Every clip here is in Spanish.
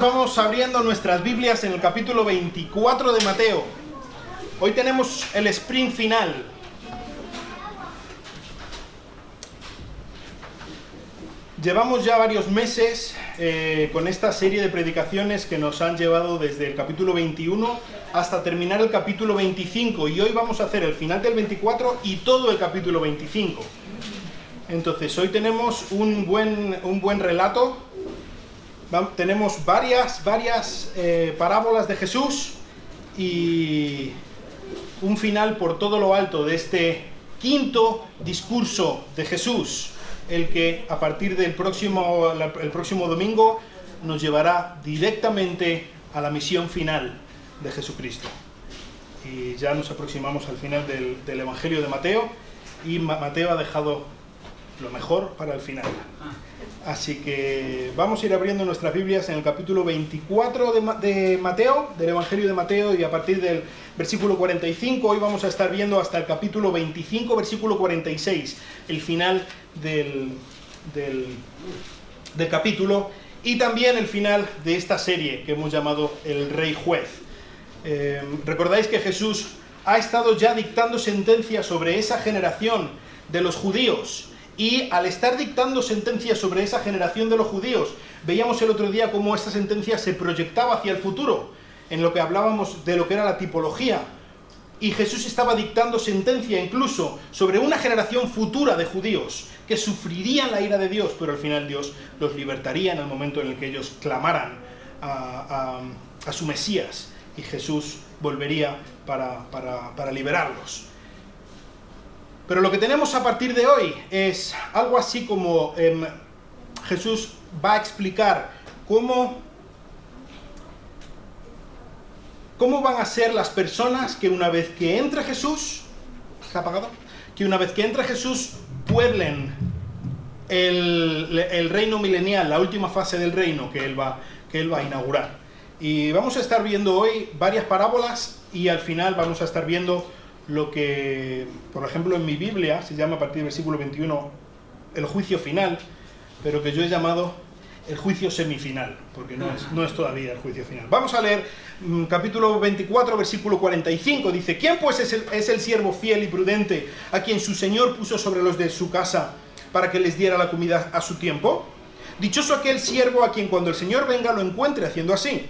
Vamos abriendo nuestras Biblias en el capítulo 24 de Mateo. Hoy tenemos el sprint final. Llevamos ya varios meses con esta serie de predicaciones que nos han llevado desde el capítulo 21 hasta terminar el capítulo 25. Y hoy vamos a hacer el final del 24 y todo el capítulo 25. Entonces, hoy tenemos un buen relato. Tenemos varias parábolas de Jesús y un final por todo lo alto de este quinto discurso de Jesús, el que a partir del próximo domingo nos llevará directamente a la misión final de Jesucristo. Y ya nos aproximamos al final del Evangelio de Mateo, y Mateo ha dejado lo mejor para el final. Así que vamos a ir abriendo nuestras Biblias en el capítulo 24 de Mateo, del Evangelio de Mateo, y a partir del versículo 45, hoy vamos a estar viendo hasta el capítulo 25, versículo 46, el final del capítulo, y también el final de esta serie que hemos llamado El Rey Juez. Recordáis que Jesús ha estado ya dictando sentencia sobre esa generación de los judíos. Y al estar dictando sentencias sobre esa generación de los judíos, veíamos el otro día cómo esta sentencia se proyectaba hacia el futuro, en lo que hablábamos de lo que era la tipología. Y Jesús estaba dictando sentencia incluso sobre una generación futura de judíos que sufrirían la ira de Dios, pero al final Dios los libertaría en el momento en el que ellos clamaran a su Mesías, y Jesús volvería para liberarlos. Pero lo que tenemos a partir de hoy es algo así como Jesús va a explicar cómo van a ser las personas que una vez que entre Jesús, ¿está apagado? Que una vez que entre Jesús pueblen el reino milenial, la última fase del reino que él va a inaugurar. Y vamos a estar viendo hoy varias parábolas, y al final vamos a estar viendo lo que, por ejemplo, en mi Biblia se llama a partir del versículo 21 el juicio final, pero que yo he llamado el juicio semifinal, porque no es todavía el juicio final. Vamos a leer capítulo 24, versículo 45. Dice: ¿Quién pues es el siervo fiel y prudente a quien su señor puso sobre los de su casa para que les diera la comida a su tiempo? Dichoso aquel siervo a quien cuando el señor venga lo encuentre haciendo así.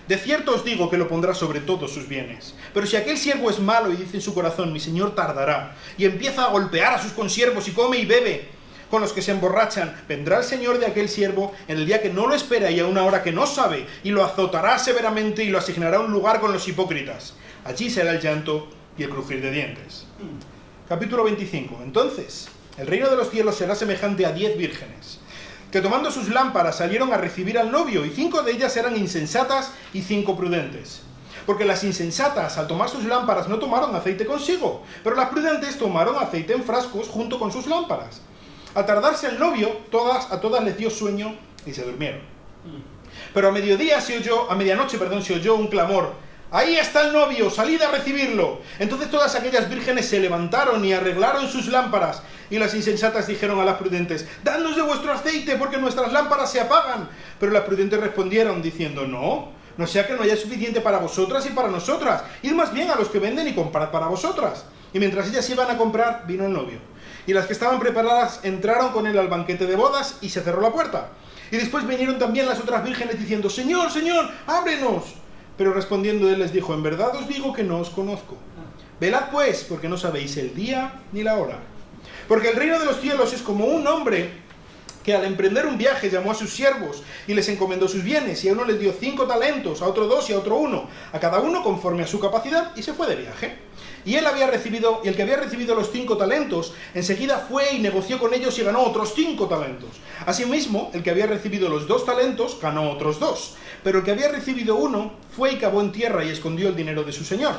De cierto os digo que lo pondrá sobre todos sus bienes. Pero si aquel siervo es malo y dice en su corazón: mi señor tardará, y empieza a golpear a sus consiervos y come y bebe con los que se emborrachan, vendrá el señor de aquel siervo en el día que no lo espera y a una hora que no sabe, y lo azotará severamente y lo asignará a un lugar con los hipócritas. Allí será el llanto y el crujir de dientes. Capítulo 25. Entonces, el reino de los cielos será semejante a 10 vírgenes, que tomando sus lámparas salieron a recibir al novio, y 5 de ellas eran insensatas y 5 prudentes. Porque las insensatas, al tomar sus lámparas, no tomaron aceite consigo, pero las prudentes tomaron aceite en frascos junto con sus lámparas. Al tardarse el novio, a todas les dio sueño y se durmieron. Pero a medianoche se oyó un clamor: ¡ahí está el novio! ¡Salid a recibirlo! Entonces todas aquellas vírgenes se levantaron y arreglaron sus lámparas. Y las insensatas dijeron a las prudentes: ¡dadnos de vuestro aceite, porque nuestras lámparas se apagan! Pero las prudentes respondieron diciendo: no sea que no haya suficiente para vosotras y para nosotras. Id más bien a los que venden y comprad para vosotras. Y mientras ellas iban a comprar, vino el novio. Y las que estaban preparadas entraron con él al banquete de bodas, y se cerró la puerta. Y después vinieron también las otras vírgenes diciendo: Señor, Señor, ábrenos. Pero respondiendo él les dijo: en verdad os digo que no os conozco. Velad pues, porque no sabéis el día ni la hora. Porque el reino de los cielos es como un hombre que al emprender un viaje llamó a sus siervos y les encomendó sus bienes, y a uno les dio 5 talentos, a otro 2 y a otro 1, a cada uno conforme a su capacidad, y se fue de viaje. Y el que había recibido los 5 talentos, enseguida fue y negoció con ellos y ganó otros 5 talentos. Asimismo, el que había recibido los 2 talentos, ganó otros 2. Pero el que había recibido 1, fue y cavó en tierra y escondió el dinero de su señor.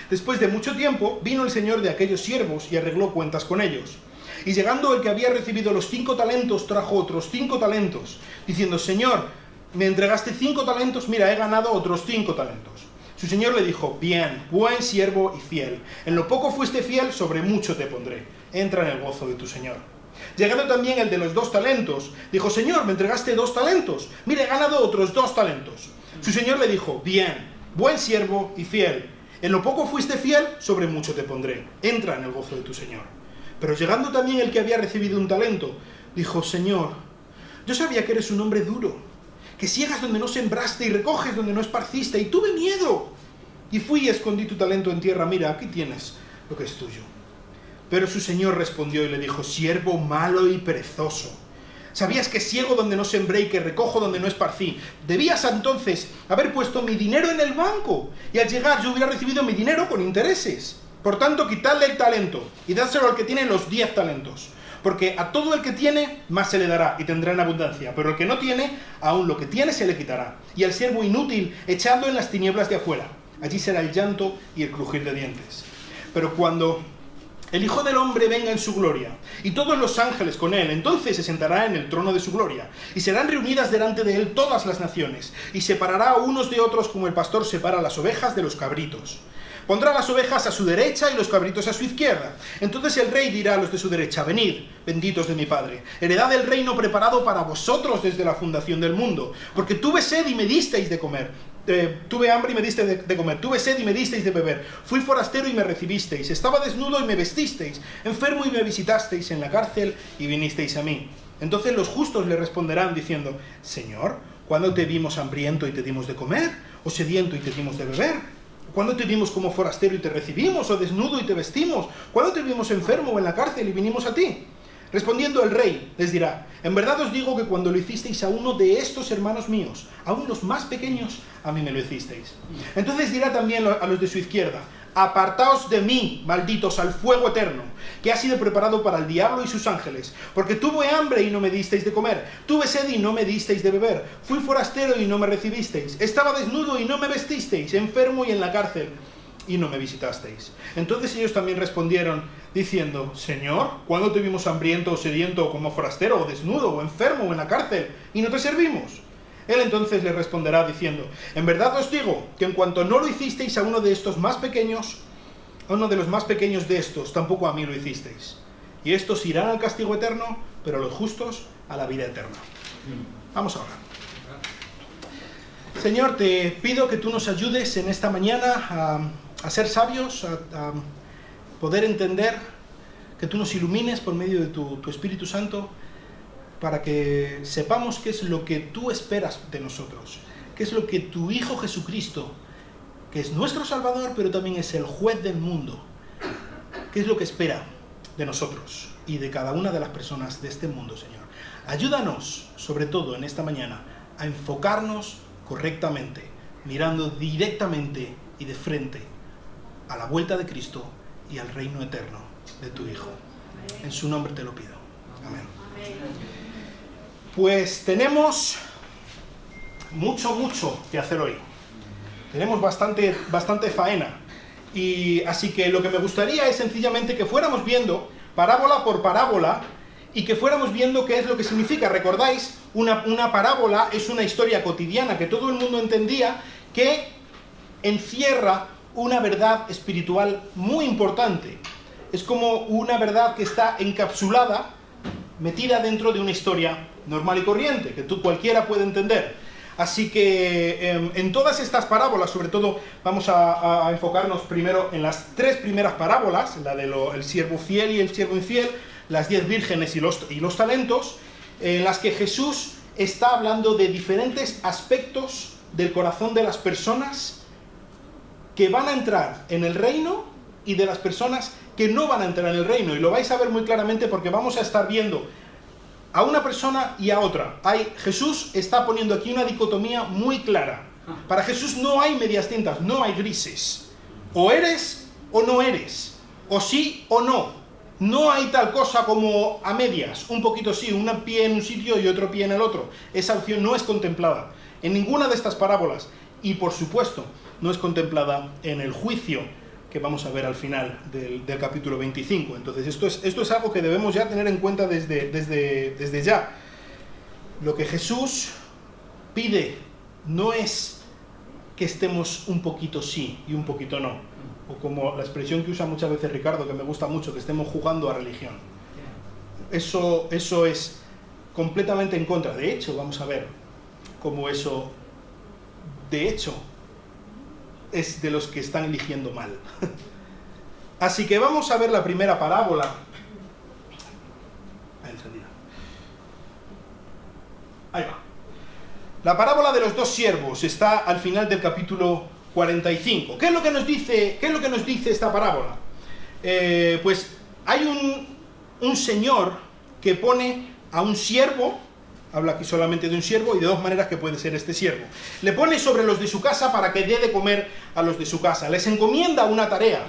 Después de mucho tiempo, vino el señor de aquellos siervos y arregló cuentas con ellos. Y llegando el que había recibido los 5 talentos, trajo otros 5 talentos, diciendo: Señor, me entregaste 5 talentos, mira, he ganado otros 5 talentos. Su señor le dijo: bien, buen siervo y fiel. En lo poco fuiste fiel, sobre mucho te pondré. Entra en el gozo de tu señor. Llegando también el de los 2 talentos, dijo: Señor, me entregaste 2 talentos. Mira, he ganado otros 2 talentos. Su señor le dijo, bien, buen siervo y fiel. En lo poco fuiste fiel, sobre mucho te pondré. Entra en el gozo de tu señor. Pero llegando también el que había recibido un talento, dijo, Señor, yo sabía que eres un hombre duro, que siegas donde no sembraste y recoges donde no esparciste, y tuve miedo. Y fui y escondí tu talento en tierra, mira, aquí tienes lo que es tuyo. Pero su señor respondió y le dijo, siervo malo y perezoso. ¿Sabías que ciego donde no sembré y que recojo donde no esparcí? Debías entonces haber puesto mi dinero en el banco, y al llegar yo hubiera recibido mi dinero con intereses. Por tanto, quitadle el talento y dádselo al que tiene los 10 talentos. Porque a todo el que tiene, más se le dará y tendrá en abundancia. Pero el que no tiene, aún lo que tiene se le quitará. Y al siervo inútil, echadlo en las tinieblas de afuera. Allí será el llanto y el crujir de dientes. Pero cuando el Hijo del Hombre venga en su gloria, y todos los ángeles con él, entonces se sentará en el trono de su gloria, y serán reunidas delante de él todas las naciones, y separará a unos de otros como el pastor separa las ovejas de los cabritos. Pondrá las ovejas a su derecha y los cabritos a su izquierda. Entonces el rey dirá a los de su derecha, venid, benditos de mi Padre, heredad el reino preparado para vosotros desde la fundación del mundo, porque tuve sed y me disteis de comer. Tuve hambre y me disteis de comer, tuve sed y me disteis de beber, fui forastero y me recibisteis, estaba desnudo y me vestisteis, enfermo y me visitasteis, en la cárcel y vinisteis a mí. Entonces los justos le responderán diciendo, Señor, ¿cuándo te vimos hambriento y te dimos de comer? ¿O sediento y te dimos de beber? ¿Cuándo te vimos como forastero y te recibimos? ¿O desnudo y te vestimos? ¿Cuándo te vimos enfermo o en la cárcel y vinimos a ti? Respondiendo el rey, les dirá, en verdad os digo que cuando lo hicisteis a uno de estos hermanos míos, aún los más pequeños, a mí me lo hicisteis. Entonces dirá también a los de su izquierda, apartaos de mí, malditos, al fuego eterno, que ha sido preparado para el diablo y sus ángeles, porque tuve hambre y no me disteis de comer, tuve sed y no me disteis de beber, fui forastero y no me recibisteis, estaba desnudo y no me vestisteis, enfermo y en la cárcel y no me visitasteis. Entonces ellos también respondieron, diciendo, Señor, ¿cuándo te vimos hambriento o sediento o como forastero o desnudo o enfermo o en la cárcel y no te servimos? Él entonces les responderá diciendo, en verdad os digo que en cuanto no lo hicisteis a uno de estos más pequeños, a uno de los más pequeños de estos, tampoco a mí lo hicisteis. Y estos irán al castigo eterno, pero los justos a la vida eterna. Vamos a orar. Señor, te pido que tú nos ayudes en esta mañana a ser sabios, a poder entender, que tú nos ilumines por medio de tu Espíritu Santo, para que sepamos qué es lo que tú esperas de nosotros, qué es lo que tu Hijo Jesucristo, que es nuestro Salvador, pero también es el juez del mundo, qué es lo que espera de nosotros y de cada una de las personas de este mundo, Señor. Ayúdanos, sobre todo en esta mañana, a enfocarnos correctamente, mirando directamente y de frente a la vuelta de Cristo y al reino eterno de tu Hijo. En su nombre te lo pido. Amén. Pues tenemos mucho que hacer hoy. Tenemos bastante faena. Y así que lo que me gustaría es sencillamente que fuéramos viendo parábola por parábola y que fuéramos viendo qué es lo que significa. ¿Recordáis? Una parábola es una historia cotidiana que todo el mundo entendía, que encierra una verdad espiritual muy importante. Es como una verdad que está encapsulada, metida dentro de una historia normal y corriente, que cualquiera puede entender. Así que en todas estas parábolas, sobre todo, vamos a enfocarnos primero en las 3 primeras parábolas, la del siervo fiel y el siervo infiel, las 10 vírgenes y los talentos, en las que Jesús está hablando de diferentes aspectos del corazón de las personas que van a entrar en el reino y de las personas que no van a entrar en el reino. Y lo vais a ver muy claramente porque vamos a estar viendo a una persona y a otra. Jesús está poniendo aquí una dicotomía muy clara. Para Jesús no hay medias tintas, no hay grises. O eres o no eres. O sí o no. No hay tal cosa como a medias, un poquito sí, un pie en un sitio y otro pie en el otro. Esa opción no es contemplada en ninguna de estas parábolas. Y por supuesto, no es contemplada en el juicio que vamos a ver al final del capítulo 25. Entonces esto es algo que debemos ya tener en cuenta desde ya. Lo que Jesús pide no es que estemos un poquito sí y un poquito no. O como la expresión que usa muchas veces Ricardo, que me gusta mucho, que estemos jugando a religión. Eso es completamente en contra. De hecho, vamos a ver cómo eso de hecho, es de los que están eligiendo mal. Así que vamos a ver la primera parábola. Ahí va. La parábola de los dos siervos está al final del capítulo 45. ¿Qué es lo que nos dice esta parábola? Pues hay un señor que pone a un siervo, habla aquí solamente de un siervo y de dos maneras que puede ser este siervo. Le pone sobre los de su casa para que dé de comer a los de su casa. Les encomienda una tarea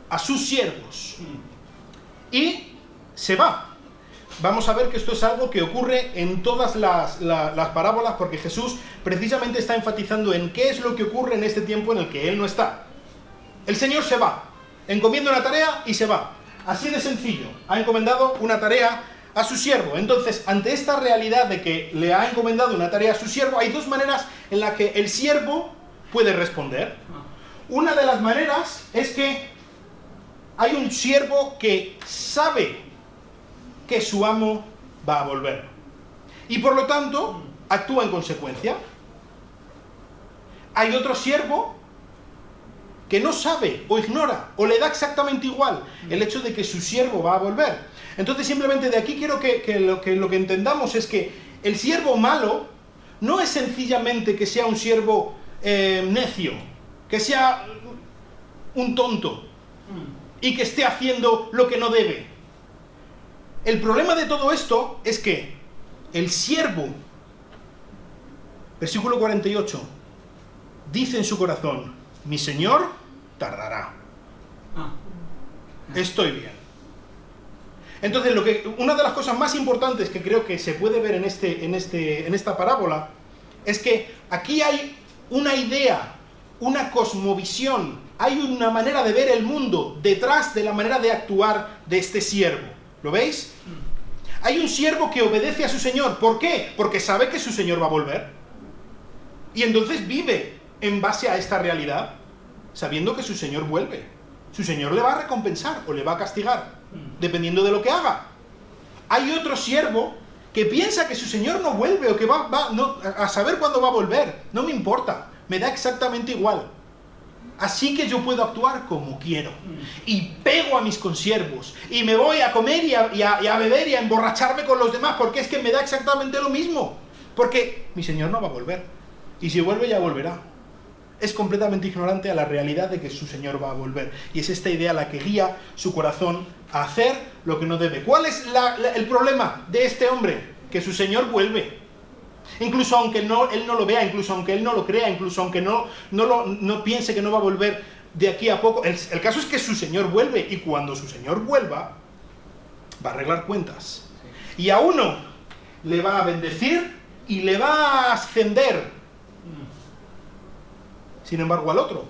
a sus siervos y se va. Vamos a ver que esto es algo que ocurre en todas las parábolas, porque Jesús precisamente está enfatizando en qué es lo que ocurre en este tiempo en el que Él no está. El Señor se va, encomienda una tarea y se va. Así de sencillo, ha encomendado una tarea a su siervo. Entonces, ante esta realidad de que le ha encomendado una tarea a su siervo, hay dos maneras en las que el siervo puede responder. Una de las maneras es que hay un siervo que sabe que su amo va a volver y por lo tanto actúa en consecuencia. Hay otro siervo que no sabe o ignora o le da exactamente igual el hecho de que su siervo va a volver. Entonces simplemente de aquí quiero que lo que entendamos es que el siervo malo no es sencillamente que sea un siervo necio, que sea un tonto y que esté haciendo lo que no debe. El problema de todo esto es que el siervo, versículo 48, dice en su corazón: mi señor tardará. Estoy bien. Entonces, una de las cosas más importantes que creo que se puede ver en esta parábola es que aquí hay una idea, una cosmovisión, hay una manera de ver el mundo detrás de la manera de actuar de este siervo. ¿Lo veis? Hay un siervo que obedece a su señor. ¿Por qué? Porque sabe que su señor va a volver. Y entonces vive en base a esta realidad, sabiendo que su señor vuelve. Su señor le va a recompensar o le va a castigar, dependiendo de lo que haga. Hay otro siervo que piensa que su señor no vuelve o que va a saber cuándo va a volver. No me importa, me da exactamente igual. Así que yo puedo actuar como quiero. Y pego a mis consiervos. Y me voy a comer y a beber y a emborracharme con los demás. Porque es que me da exactamente lo mismo. Porque mi señor no va a volver. Y si vuelve, ya volverá. Es completamente ignorante a la realidad de que su señor va a volver. Y es esta idea la que guía su corazón a hacer lo que no debe. ¿Cuál es el problema de este hombre? Que su señor vuelve. Incluso aunque él no lo vea, incluso aunque él no lo crea, incluso aunque no piense que no va a volver de aquí a poco. El caso es que su señor vuelve, y cuando su señor vuelva, va a arreglar cuentas. Y a uno le va a bendecir y le va a ascender. Sin embargo, al otro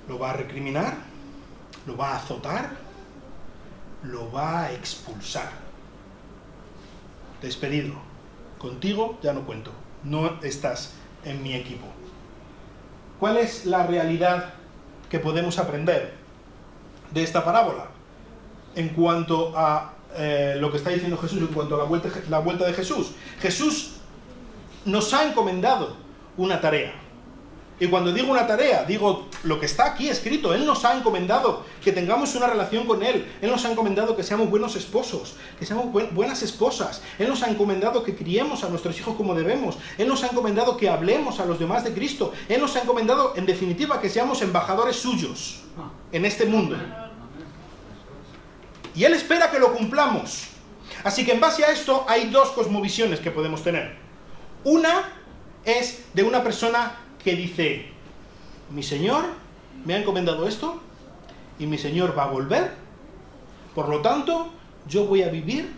lo va a recriminar, lo va a azotar, lo va a expulsar. Despedido. Contigo ya no cuento. No estás en mi equipo. ¿Cuál es la realidad que podemos aprender de esta parábola? En cuanto a lo que está diciendo Jesús, en cuanto a la vuelta de Jesús. Jesús nos ha encomendado una tarea. Y cuando digo una tarea, digo lo que está aquí escrito. Él nos ha encomendado que tengamos una relación con Él. Él nos ha encomendado que seamos buenos esposos, que seamos buenas esposas. Él nos ha encomendado que criemos a nuestros hijos como debemos. Él nos ha encomendado que hablemos a los demás de Cristo. Él nos ha encomendado, en definitiva, que seamos embajadores suyos en este mundo. Y Él espera que lo cumplamos. Así que en base a esto hay dos cosmovisiones que podemos tener. Una es de una persona que dice: mi Señor me ha encomendado esto y mi Señor va a volver, por lo tanto yo voy a vivir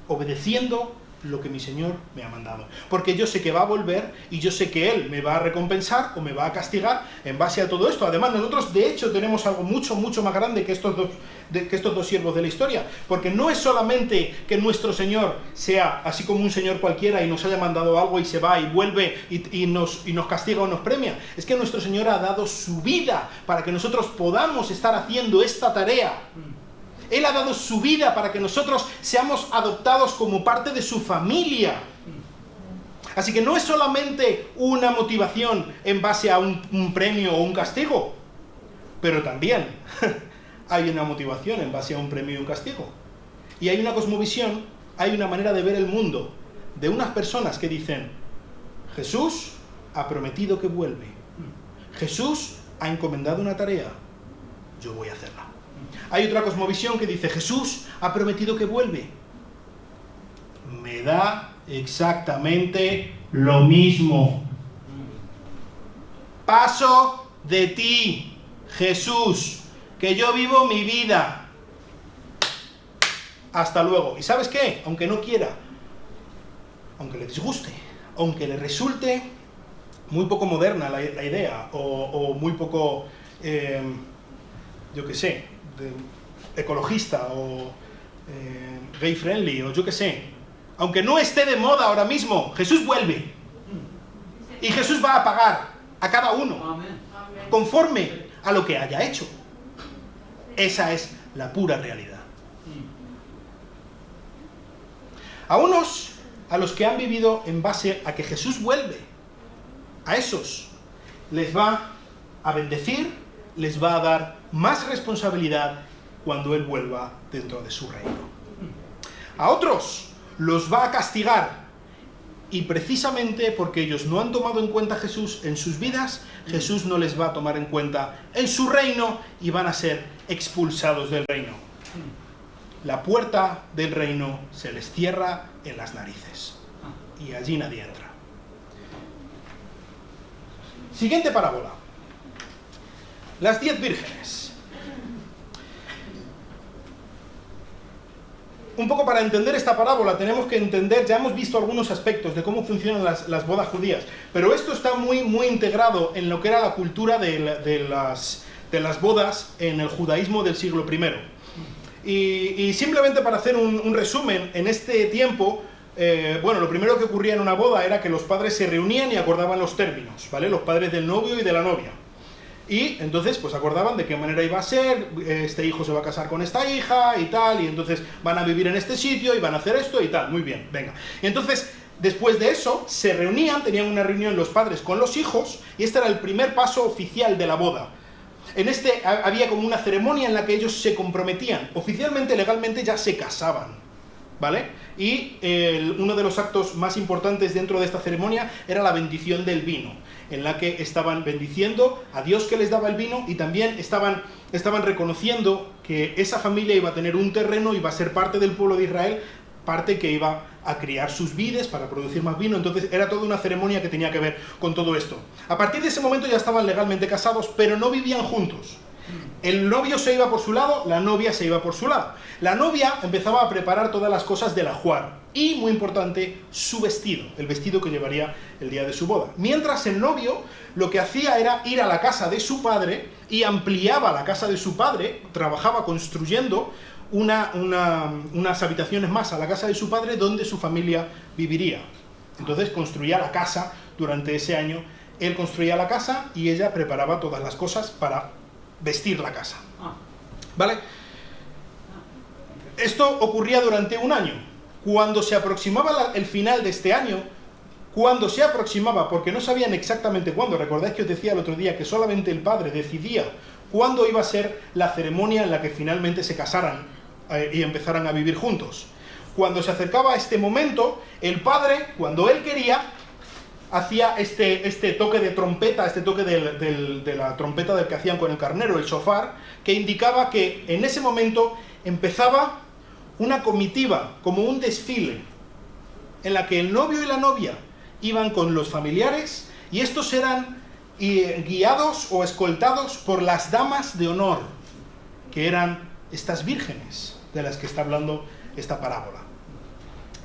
obedeciendo lo que mi Señor me ha mandado, porque yo sé que va a volver y yo sé que Él me va a recompensar o me va a castigar en base a todo esto. Además, nosotros de hecho tenemos algo mucho más grande que estos dos siervos de la historia, porque no es solamente que nuestro Señor sea así como un señor cualquiera y nos haya mandado algo y se va y vuelve y nos castiga o nos premia. Es que nuestro Señor ha dado su vida para que nosotros podamos estar haciendo esta tarea. Él ha dado su vida para que nosotros seamos adoptados como parte de su familia. Así que no es solamente una motivación en base a un premio o un castigo, pero también hay una motivación en base a un premio y un castigo. Y hay una cosmovisión, hay una manera de ver el mundo de unas personas que dicen: Jesús ha prometido que vuelve. Jesús ha encomendado una tarea. Yo voy a hacerla. Hay otra cosmovisión que dice: Jesús ha prometido que vuelve. Me da exactamente lo mismo. Paso de ti, Jesús, que yo vivo mi vida. Hasta luego. ¿Y sabes qué? Aunque no quiera, aunque le disguste, aunque le resulte muy poco moderna la idea, o muy poco, yo qué sé, ecologista, o gay friendly, o yo qué sé, aunque no esté de moda ahora mismo, Jesús vuelve. Y Jesús va a pagar a cada uno conforme a lo que haya hecho. Esa es la pura realidad. A unos, a los que han vivido en base a que Jesús vuelve, a esos les va a bendecir, les va a dar más responsabilidad cuando Él vuelva dentro de su reino. A otros los va a castigar, y precisamente porque ellos no han tomado en cuenta a Jesús en sus vidas, Jesús no les va a tomar en cuenta en su reino y van a ser expulsados del reino. La puerta del reino se les cierra en las narices y allí nadie entra. Siguiente parábola. Las 10 vírgenes. Un poco para entender esta parábola tenemos que entender, ya hemos visto algunos aspectos de cómo funcionan las bodas judías, pero esto está muy integrado en lo que era la cultura de las bodas en el judaísmo del siglo I. Y simplemente para hacer un resumen, en este tiempo, bueno, lo primero que ocurría en una boda era que los padres se reunían y acordaban los términos, ¿vale? Los padres del novio y de la novia. Y entonces pues acordaban de qué manera iba a ser, este hijo se va a casar con esta hija y tal, y entonces van a vivir en este sitio y van a hacer esto y tal, muy bien, venga. Y entonces, después de eso, se reunían, tenían una reunión los padres con los hijos, y este era el primer paso oficial de la boda. En este había como una ceremonia en la que ellos se comprometían, oficialmente, legalmente ya se casaban, ¿vale? Y uno de los actos más importantes dentro de esta ceremonia era la bendición del vino, en la que estaban bendiciendo a Dios que les daba el vino, y también estaban reconociendo que esa familia iba a tener un terreno, iba a ser parte del pueblo de Israel, parte que iba a criar sus vides para producir más vino. Entonces era toda una ceremonia que tenía que ver con todo esto. A partir de ese momento ya estaban legalmente casados, pero no vivían juntos. El novio se iba por su lado, la novia se iba por su lado. La novia empezaba a preparar todas las cosas del ajuar y, muy importante, su vestido, el vestido que llevaría el día de su boda. Mientras el novio lo que hacía era ir a la casa de su padre y ampliaba la casa de su padre, trabajaba construyendo unas habitaciones más a la casa de su padre donde su familia viviría. Entonces construía la casa durante ese año. Él construía la casa y ella preparaba todas las cosas para vestir la casa, ¿vale? Esto ocurría durante un año. Cuando se aproximaba el final de este año, cuando se aproximaba, porque no sabían exactamente cuándo, recordáis que os decía el otro día que solamente el padre decidía cuándo iba a ser la ceremonia en la que finalmente se casaran y empezaran a vivir juntos. Cuando se acercaba a este momento, el padre, cuando él quería, hacía este toque de trompeta, este toque de la trompeta del que hacían con el carnero, el shofar, que indicaba que en ese momento empezaba una comitiva, como un desfile, en la que el novio y la novia iban con los familiares, y estos eran guiados o escoltados por las damas de honor, que eran estas vírgenes de las que está hablando esta parábola,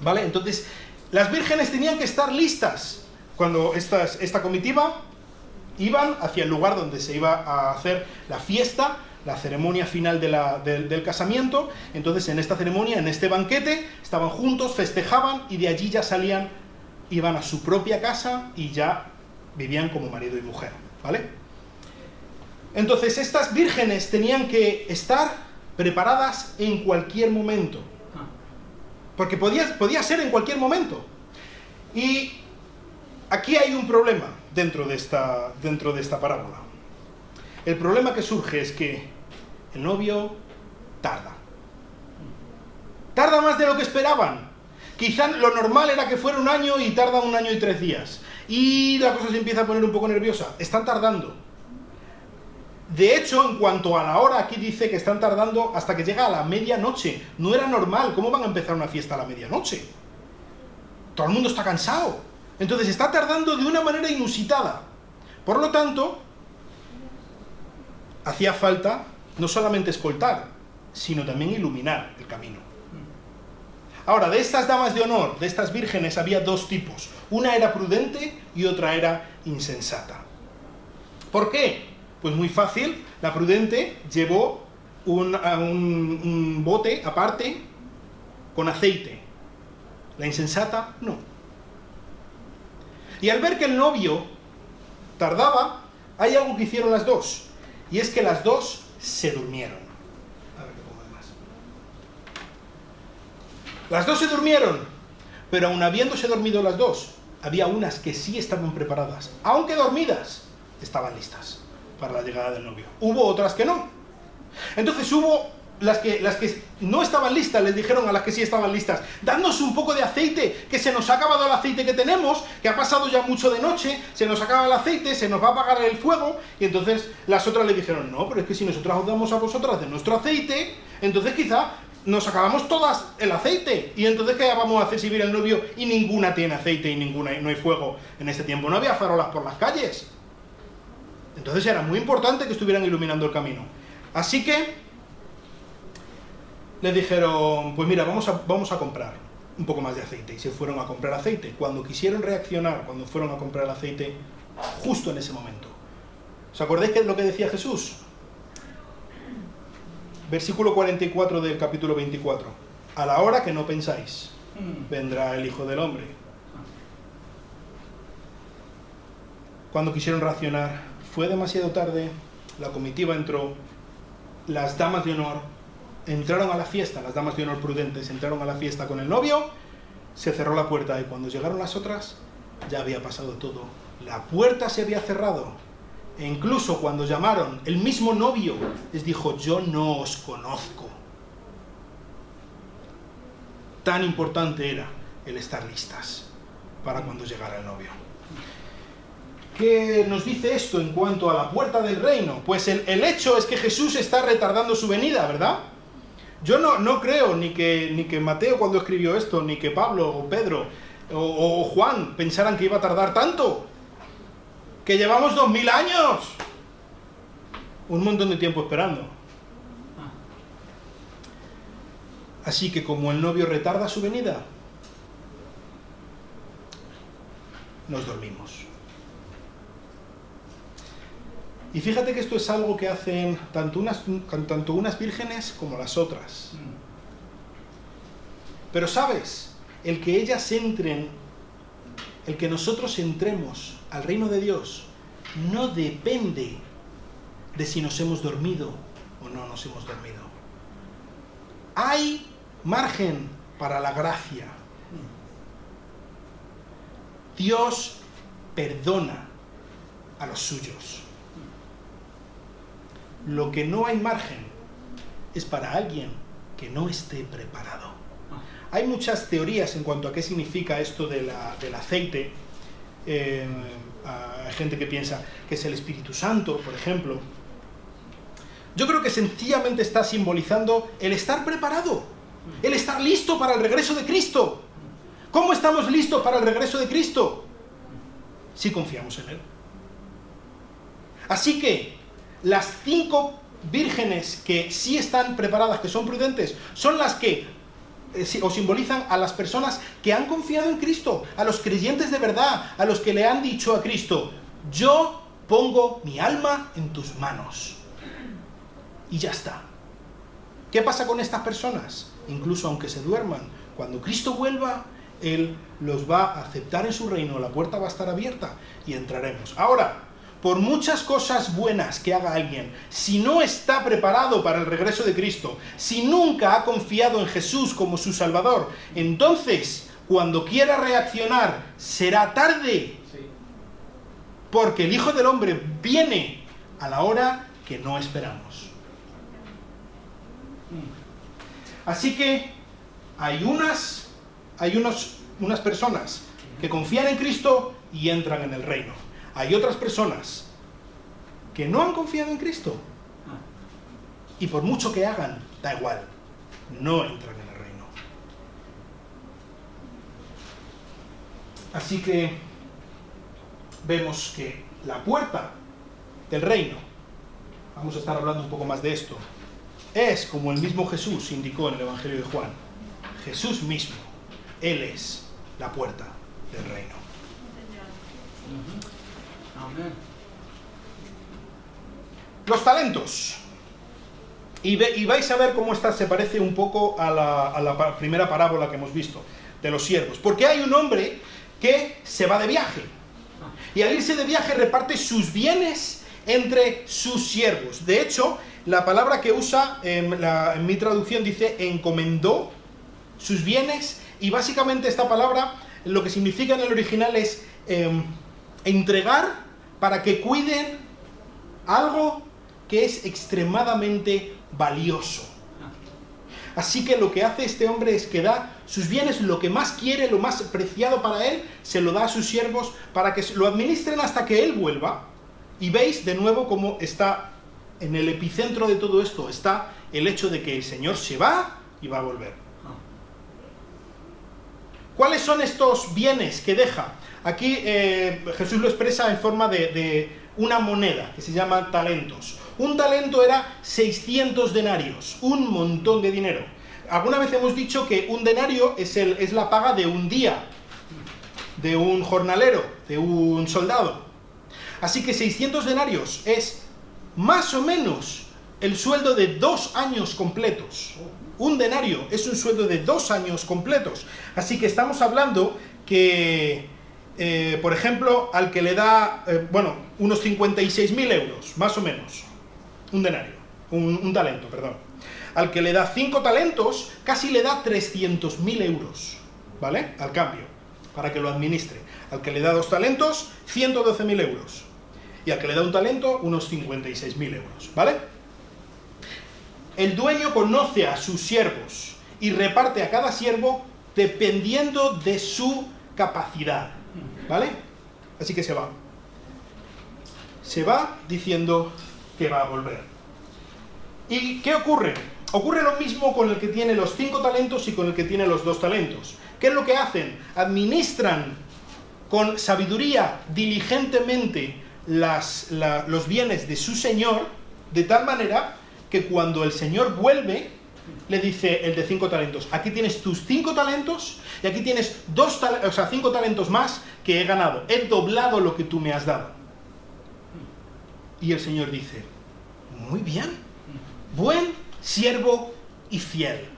¿vale? Entonces, las vírgenes tenían que estar listas cuando esta comitiva iban hacia el lugar donde se iba a hacer la fiesta, la ceremonia final del casamiento. Entonces, en esta ceremonia, en este banquete, estaban juntos, festejaban, y de allí ya salían, iban a su propia casa y ya vivían como marido y mujer, ¿vale? Entonces, estas vírgenes tenían que estar preparadas en cualquier momento, porque podía ser en cualquier momento. Y aquí hay un problema dentro de esta parábola. El problema que surge es que el novio tarda. Tarda más de lo que esperaban. Quizá lo normal era que fuera 1 año y tarda 1 año y 3 días. Y la cosa se empieza a poner un poco nerviosa. Están tardando. De hecho, en cuanto a la hora, aquí dice que están tardando hasta que llega a la medianoche. No era normal. ¿Cómo van a empezar una fiesta a la medianoche? Todo el mundo está cansado. Entonces está tardando de una manera inusitada. Por lo tanto, hacía falta no solamente escoltar, sino también iluminar el camino. Ahora, de estas damas de honor, de estas vírgenes, había 2 tipos. Una era prudente y otra era insensata. ¿Por qué? Pues muy fácil. La prudente llevó un bote aparte con aceite. La insensata, no. Y al ver que el novio tardaba, hay algo que hicieron las 2. Y es que las 2 se durmieron. A ver qué pongo de más. Las 2 se durmieron, pero aun habiéndose dormido las 2, había unas que sí estaban preparadas. Aunque dormidas, estaban listas para la llegada del novio. Hubo otras que no. Entonces hubo las que no estaban listas, les dijeron a las que sí estaban listas: dadnos un poco de aceite, que se nos ha acabado el aceite que tenemos, que ha pasado ya mucho de noche, se nos acaba el aceite, se nos va a apagar el fuego. Y entonces las otras le dijeron: no, pero es que si nosotras os damos a vosotras de nuestro aceite, entonces quizá nos acabamos todas el aceite. Y entonces ¿qué vamos a hacer si viene el novio y ninguna tiene aceite y no hay fuego? En ese tiempo no había farolas por las calles. Entonces era muy importante que estuvieran iluminando el camino. Así que les dijeron: pues mira, vamos a comprar un poco más de aceite. Y se fueron a comprar aceite. Cuando quisieron reaccionar, cuando fueron a comprar aceite, justo en ese momento, ¿os acordáis de lo que decía Jesús? Versículo 44 del capítulo 24. A la hora que no pensáis, vendrá el Hijo del Hombre. Cuando quisieron reaccionar, fue demasiado tarde. La comitiva entró. Las damas de honor entraron a la fiesta, las damas de honor prudentes entraron a la fiesta con el novio, se cerró la puerta y cuando llegaron las otras ya había pasado todo. La puerta se había cerrado e incluso cuando llamaron, el mismo novio les dijo: yo no os conozco. Tan importante era el estar listas para cuando llegara el novio. ¿Qué nos dice esto en cuanto a la puerta del reino? Pues el hecho es que Jesús está retardando su venida, ¿verdad? Yo no creo ni que Mateo, cuando escribió esto, ni que Pablo o Pedro o Juan pensaran que iba a tardar tanto. Que llevamos 2000 años. Un montón de tiempo esperando. Así que como el novio retarda su venida, nos dormimos. Y fíjate que esto es algo que hacen tanto unas vírgenes como las otras. Pero sabes, el que ellas entren, el que nosotros entremos al reino de Dios, no depende de si nos hemos dormido o no nos hemos dormido. Hay margen para la gracia. Dios perdona a los suyos. Lo que no hay margen es para alguien que no esté preparado. Hay muchas teorías en cuanto a qué significa esto del aceite. Hay gente que piensa que es el Espíritu Santo, por ejemplo. Yo creo que sencillamente está simbolizando el estar preparado, el estar listo para el regreso de Cristo. ¿Cómo estamos listos para el regreso de Cristo? Si confiamos en Él. Así que las 5 vírgenes que sí están preparadas, que son prudentes, son las que o simbolizan a las personas que han confiado en Cristo, a los creyentes de verdad, a los que le han dicho a Cristo: yo pongo mi alma en tus manos. Y ya está. ¿Qué pasa con estas personas? Incluso aunque se duerman, cuando Cristo vuelva, Él los va a aceptar en su reino, la puerta va a estar abierta y entraremos. Ahora, por muchas cosas buenas que haga alguien, si no está preparado para el regreso de Cristo, si nunca ha confiado en Jesús como su Salvador, entonces, cuando quiera reaccionar, será tarde. Sí. porque el Hijo del Hombre viene a la hora que no esperamos. Así que hay unas personas que confían en Cristo y entran en el reino. Hay otras personas que no han confiado en Cristo y por mucho que hagan, da igual, no entran en el reino. Así que vemos que la puerta del reino, vamos a estar hablando un poco más de esto, es como el mismo Jesús indicó en el Evangelio de Juan. Jesús mismo, Él es la puerta del reino. Amén. Los talentos. Y vais a ver cómo esta se parece un poco a la primera parábola que hemos visto, de los siervos. Porque hay un hombre que se va de viaje. Y al irse de viaje reparte sus bienes entre sus siervos. De hecho, la palabra que usa en mi traducción dice encomendó sus bienes. Y básicamente esta palabra lo que significa en el original es entregar para que cuiden algo que es extremadamente valioso. Así que lo que hace este hombre es que da sus bienes, lo que más quiere, lo más preciado para él, se lo da a sus siervos para que lo administren hasta que él vuelva. Y veis de nuevo cómo está en el epicentro de todo esto, está el hecho de que el Señor se va y va a volver. ¿Cuáles son estos bienes que deja? Aquí Jesús lo expresa en forma de una moneda que se llama talentos. Un talento era 600 denarios, un montón de dinero. Alguna vez hemos dicho que un denario es la paga de un día, de un jornalero, de un soldado. Así que 600 denarios es más o menos el sueldo de 2 años completos. Un denario es un sueldo de 2 años completos. Así que estamos hablando que, por ejemplo, al que le da, unos 56.000 euros, más o menos, un denario, un talento, perdón. Al que le da 5 talentos, casi le da 300.000 euros, ¿vale? Al cambio, para que lo administre. Al que le da 2 talentos, 112.000 euros. Y al que le da un talento, unos 56.000 euros, ¿vale? El dueño conoce a sus siervos y reparte a cada siervo dependiendo de su capacidad, ¿vale? Así que se va. Se va diciendo que va a volver. ¿Y qué ocurre? Ocurre lo mismo con el que tiene los 5 talentos y con el que tiene los 2 talentos. ¿Qué es lo que hacen? Administran con sabiduría diligentemente los bienes de su señor, de tal manera que cuando el señor vuelve, le dice el de 5 talentos, aquí tienes tus 5 talentos y aquí tienes 5 talentos más que he ganado. He doblado lo que tú me has dado. Y el Señor dice, muy bien, buen siervo y fiel.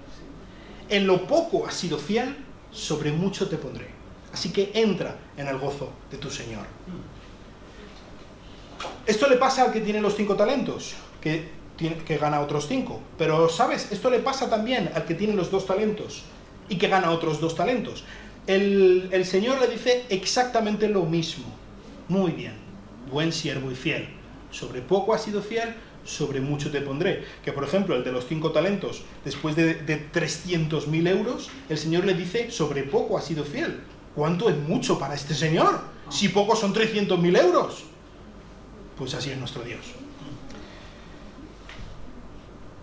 En lo poco has sido fiel, sobre mucho te pondré. Así que entra en el gozo de tu Señor. Esto le pasa al que tiene los 5 talentos, que gana otros 5. Pero, ¿sabes? Esto le pasa también al que tiene los 2 talentos y que gana otros 2 talentos. El Señor le dice exactamente lo mismo. Muy bien, buen siervo y fiel. Sobre poco has sido fiel, sobre mucho te pondré. Que, por ejemplo, el de los 5 talentos, después de 300.000 euros, el Señor le dice, sobre poco has sido fiel. ¿Cuánto es mucho para este Señor? Si poco son 300.000 euros. Pues así es nuestro Dios.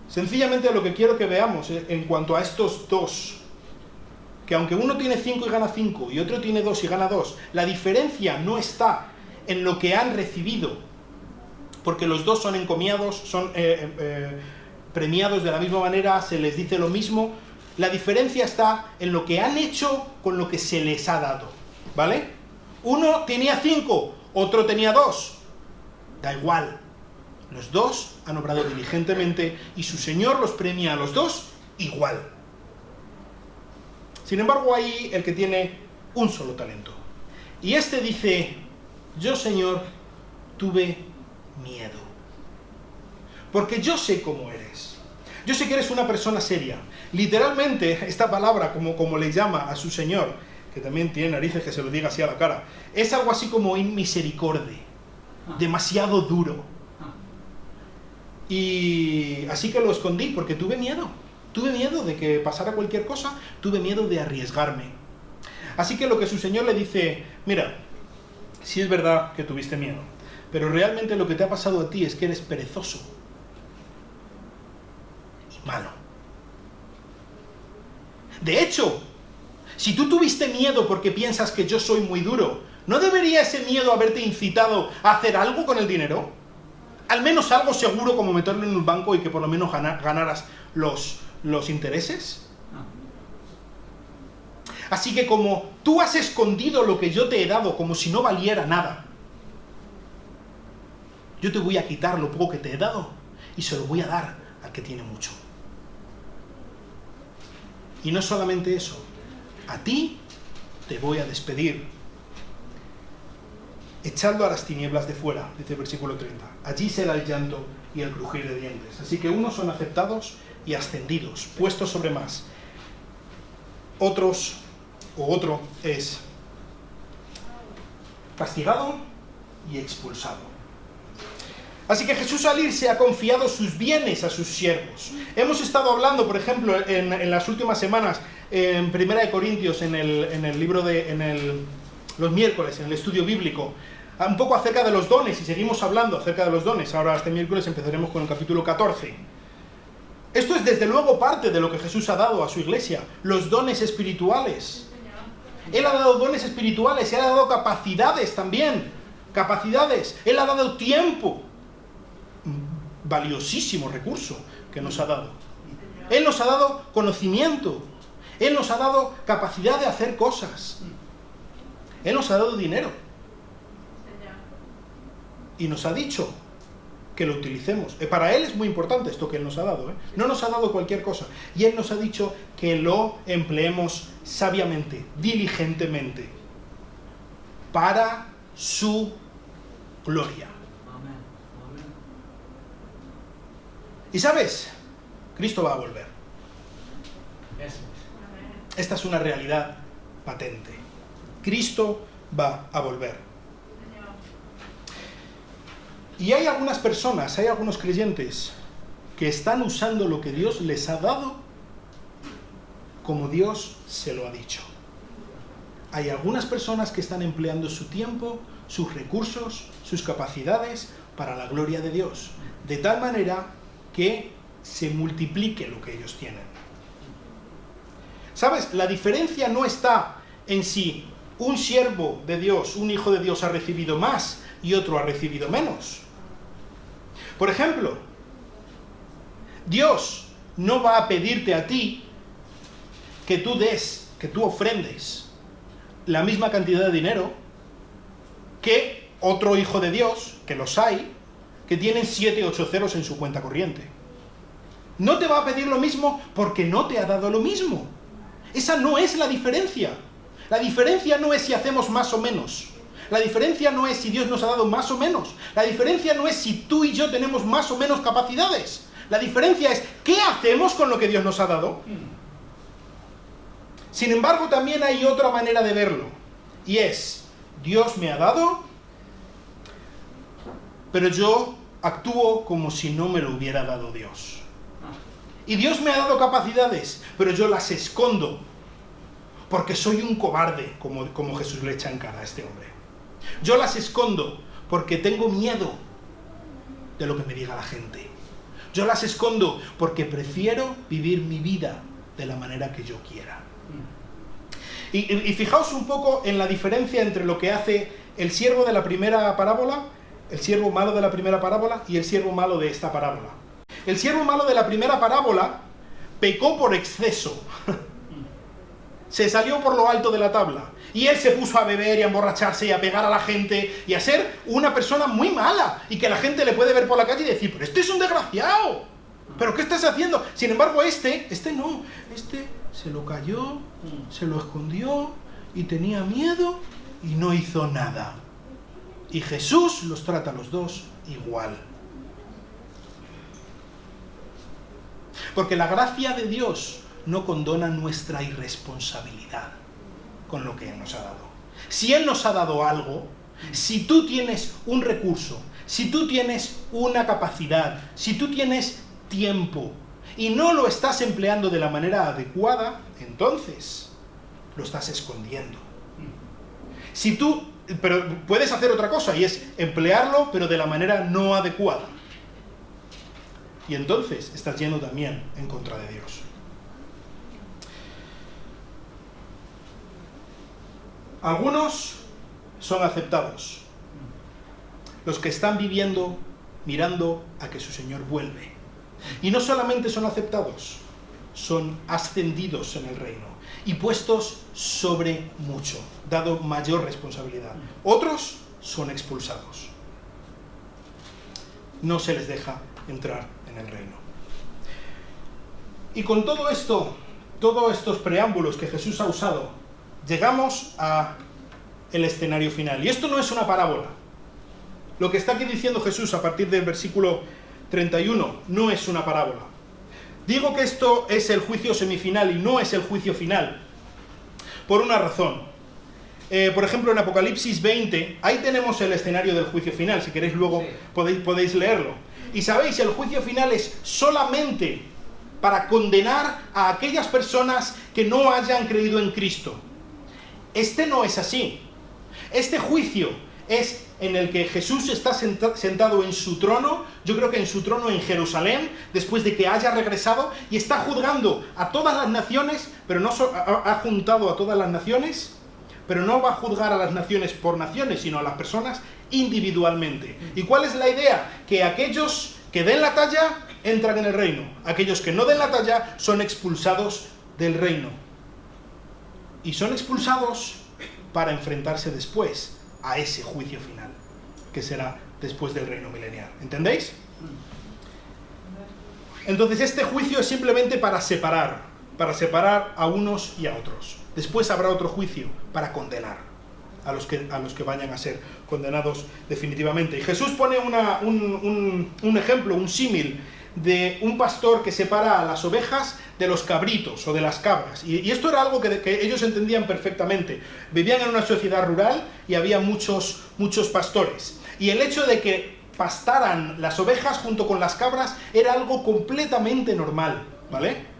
Sencillamente lo que quiero que veamos en cuanto a estos dos, que aunque uno tiene 5 y gana 5 y otro tiene 2 y gana 2, la diferencia no está en lo que han recibido, porque los dos son encomiados, son premiados de la misma manera, se les dice lo mismo. La diferencia está en lo que han hecho con lo que se les ha dado, ¿vale? Uno tenía 5, otro tenía 2, da igual. Los dos han obrado diligentemente y su Señor los premia a los dos igual. Sin embargo, hay el que tiene un solo talento. Y este dice, yo, Señor, tuve miedo. Porque yo sé cómo eres. Yo sé que eres una persona seria. Literalmente, esta palabra, como le llama a su Señor, que también tiene narices que se lo diga así a la cara, es algo así como inmisericordia. demasiado duro. Y así que lo escondí porque tuve miedo. Tuve miedo de que pasara cualquier cosa, tuve miedo de arriesgarme. Así que lo que su señor le dice, mira, sí es verdad que tuviste miedo, pero realmente lo que te ha pasado a ti es que eres perezoso y malo. De hecho, si tú tuviste miedo porque piensas que yo soy muy duro, ¿no debería ese miedo haberte incitado a hacer algo con el dinero? Al menos algo seguro como meterlo en un banco y que por lo menos ganaras los intereses. Así que como tú has escondido lo que yo te he dado como si no valiera nada, yo te voy a quitar lo poco que te he dado y se lo voy a dar al que tiene mucho. Y no solamente eso, a ti te voy a despedir, echando a las tinieblas de fuera, dice el versículo 30. Allí será el llanto y el crujir de dientes. Así que unos son aceptados y ascendidos, puestos sobre más. Otro es castigado y expulsado. Así que Jesús al irse ha confiado sus bienes a sus siervos. Hemos estado hablando, por ejemplo, en las últimas semanas, en 1 Corintios, en el libro los miércoles, en el estudio bíblico, un poco acerca de los dones, y seguimos hablando acerca de los dones. Ahora este miércoles empezaremos con el capítulo 14. Esto es desde luego parte de lo que Jesús ha dado a su iglesia, los dones espirituales. Él ha dado dones espirituales, Él ha dado capacidades también, Él ha dado tiempo, valiosísimo recurso que nos ha dado. Él nos ha dado conocimiento, Él nos ha dado capacidad de hacer cosas, Él nos ha dado dinero y nos ha dicho que lo utilicemos. Para Él es muy importante esto que Él nos ha dado, No nos ha dado cualquier cosa. Y Él nos ha dicho que lo empleemos sabiamente, diligentemente, para su gloria. Y ¿sabes? Cristo va a volver. Esta es una realidad patente. Cristo va a volver. Y hay algunas personas, hay algunos creyentes que están usando lo que Dios les ha dado como Dios se lo ha dicho. Hay algunas personas que están empleando su tiempo, sus recursos, sus capacidades para la gloria de Dios, de tal manera que se multiplique lo que ellos tienen. ¿Sabes? La diferencia no está en si un siervo de Dios, un hijo de Dios ha recibido más y otro ha recibido menos. Por ejemplo, Dios no va a pedirte a ti que tú ofrendes la misma cantidad de dinero que otro hijo de Dios, que los hay, que tienen 7, 8 ceros en su cuenta corriente. No te va a pedir lo mismo porque no te ha dado lo mismo. Esa no es la diferencia. La diferencia no es si hacemos más o menos. La diferencia no es si Dios nos ha dado más o menos. La diferencia no es si tú y yo tenemos más o menos capacidades. La diferencia es ¿qué hacemos con lo que Dios nos ha dado? Sin embargo, también hay otra manera de verlo. Y es, Dios me ha dado, pero yo actúo como si no me lo hubiera dado Dios. Y Dios me ha dado capacidades, pero yo las escondo, porque soy un cobarde, como Jesús le echa en cara a este hombre. Yo las escondo porque tengo miedo de lo que me diga la gente. Yo las escondo porque prefiero vivir mi vida de la manera que yo quiera. Y fijaos un poco en la diferencia entre lo que hace el siervo de la primera parábola, el siervo malo de la primera parábola y el siervo malo de esta parábola. El siervo malo de la primera parábola pecó por exceso. Se salió por lo alto de la tabla. Y él se puso a beber y a emborracharse y a pegar a la gente y a ser una persona muy mala. Y que la gente le puede ver por la calle y decir, pero este es un desgraciado. ¿Pero qué estás haciendo? Sin embargo, este no. Este se lo cayó, se lo escondió y tenía miedo y no hizo nada. Y Jesús los trata a los dos igual. Porque la gracia de Dios no condona nuestra irresponsabilidad con lo que Él nos ha dado. Si Él nos ha dado algo, Si tú tienes un recurso, si tú tienes una capacidad, si tú tienes tiempo y no lo estás empleando de la manera adecuada, entonces lo estás escondiendo. Pero puedes hacer otra cosa, y es emplearlo, pero de la manera no adecuada. Y entonces estás yendo también en contra de Dios. Algunos son aceptados. Los que están viviendo, mirando a que su Señor vuelve. Y no solamente son aceptados, son ascendidos en el reino y puestos sobre mucho, dado mayor responsabilidad. Otros son expulsados. No se les deja entrar en el reino. Y con todo esto, todos estos preámbulos que Jesús ha usado, llegamos a el escenario final. Y esto no es una parábola. Lo que está aquí diciendo Jesús a partir del versículo 31 no es una parábola. Digo que esto es el juicio semifinal y no es el juicio final, por una razón. Por ejemplo, en Apocalipsis 20, ahí tenemos el escenario del juicio final. Si queréis luego podéis leerlo. Y sabéis, el juicio final es solamente para condenar a aquellas personas que no hayan creído en Cristo. Este no es así. Este juicio es en el que Jesús está sentado en su trono, yo creo que en su trono en Jerusalén, después de que haya regresado, y está juzgando a todas las naciones, pero no ha juntado a todas las naciones, pero no va a juzgar a las naciones por naciones, sino a las personas individualmente. ¿Y cuál es la idea? Que aquellos que den la talla entran en el reino, aquellos que no den la talla son expulsados del reino. Y son expulsados para enfrentarse después a ese juicio final, que será después del reino milenial. ¿Entendéis? Entonces este juicio es simplemente para separar a unos y a otros. Después habrá otro juicio para condenar a los que vayan a ser condenados definitivamente. Y Jesús pone un ejemplo, un símil de un pastor que separa a las ovejas de los cabritos o de las cabras. Y esto era algo que ellos entendían perfectamente. Vivían en una sociedad rural y había muchos pastores. Y el hecho de que pastaran las ovejas junto con las cabras era algo completamente normal, ¿vale?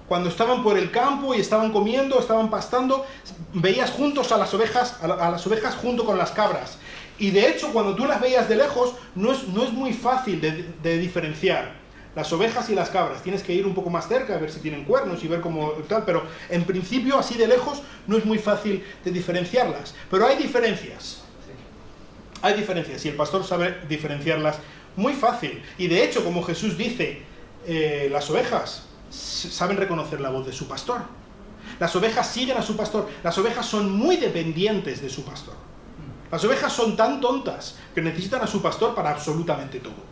Cuando estaban por el campo y estaban comiendo, estaban pastando, veías juntos a las ovejas junto con las cabras. Y de hecho, cuando tú las veías de lejos, no es muy fácil de diferenciar las ovejas y las cabras. Tienes que ir un poco más cerca a ver si tienen cuernos y ver cómo tal, pero en principio, así de lejos, no es muy fácil de diferenciarlas. Pero hay diferencias. Hay diferencias y el pastor sabe diferenciarlas muy fácil. Y de hecho, como Jesús dice, las ovejas saben reconocer la voz de su pastor. Las ovejas siguen a su pastor. Las ovejas son muy dependientes de su pastor. Las ovejas son tan tontas que necesitan a su pastor para absolutamente todo.